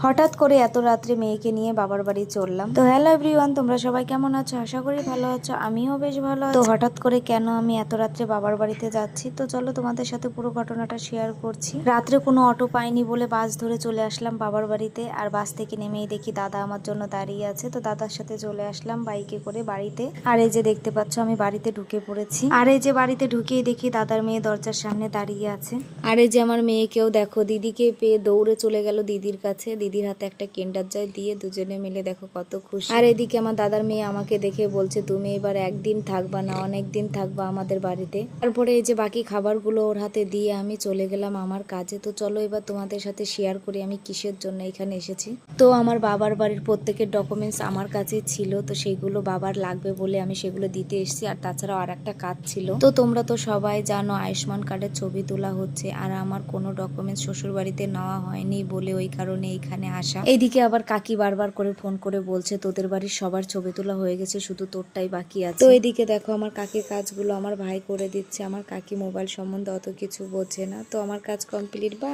হঠাৎ করে এত রাত্রে মেয়েকে নিয়ে বাবার বাড়ি চললাম। তো হ্যালো এভরিওয়ান, তোমরা সবাই কেমন আছো? আশা করি ভালো আছো, আমিও বেশ ভালো আছি। তো হঠাৎ করে কেন আমি এত রাত্রে বাবার বাড়িতে যাচ্ছি, তো চলো তোমাদের সাথে পুরো ঘটনাটা শেয়ার করছি। রাত্রে কোনো অটো পাইনি বলে বাস ধরে চলে আসলাম বাবার বাড়িতে। আর বাস থেকে নেমেই দেখি দাদা আমার জন্য দাঁড়িয়ে আছে। তো দাদার সাথে চলে আসলাম বাইকে করে বাড়িতে। আর এই যে দেখতে পাচ্ছ আমি বাড়িতে ঢুকে পড়েছি। আর এই যে বাড়িতে ঢুকেই দেখি দাদার মেয়ে দরজার সামনে দাঁড়িয়ে আছে। আর এই যে আমার মেয়েকেও দেখো, দিদিকে পেয়ে দৌড়ে চলে গেল দিদির কাছে। দিদির হাতে একটা কিন্ডার জয় দিয়ে দুজনে মিলে দেখো কত খুশি। আর এদিকে আমার দাদার মেয়ে আমাকে দেখে বলছে, তুমি এবার একদিন থাকবা না, অনেক দিন থাকবা আমাদের বাড়িতে। তারপরে এই যে বাকি খাবারগুলো ওর হাতে দিয়ে আমি চলে গেলাম আমার কাজে। তো চলো এবার তোমাদের সাথে শেয়ার করি আমি কিসের জন্য এখানে এসেছি। তো আমার বাবার বাড়ির প্রত্যেকের ডকুমেন্টস আমার কাছে ছিল, তো সেগুলো বাবার লাগবে বলে আমি সেগুলো দিতে এসেছি। আর তাছাড়াও আর একটা কাজ ছিল। তো তোমরা তো সবাই জানো আয়ুষ্মান কার্ডের ছবি তোলা হচ্ছে, আর আমার কোনো ডকুমেন্টস শ্বশুর বাড়িতে নেওয়া হয়নি বলে ওই কারণে এইখানে আসা। এইদিকে আবার কাকি বারবার করে ফোন করে বলছে তোদের বাড়ির সবার ছবি তোলা হয়ে গেছে, শুধু তোরটাই বাকি আছে। তো এদিকে দেখো আমার কাকির কাজগুলো আমার ভাই করে দিচ্ছে। আমার কাকি মোবাইল সম্বন্ধে অত কিছু বোঝে না, তো আমার কাজ কমপ্লিট। বা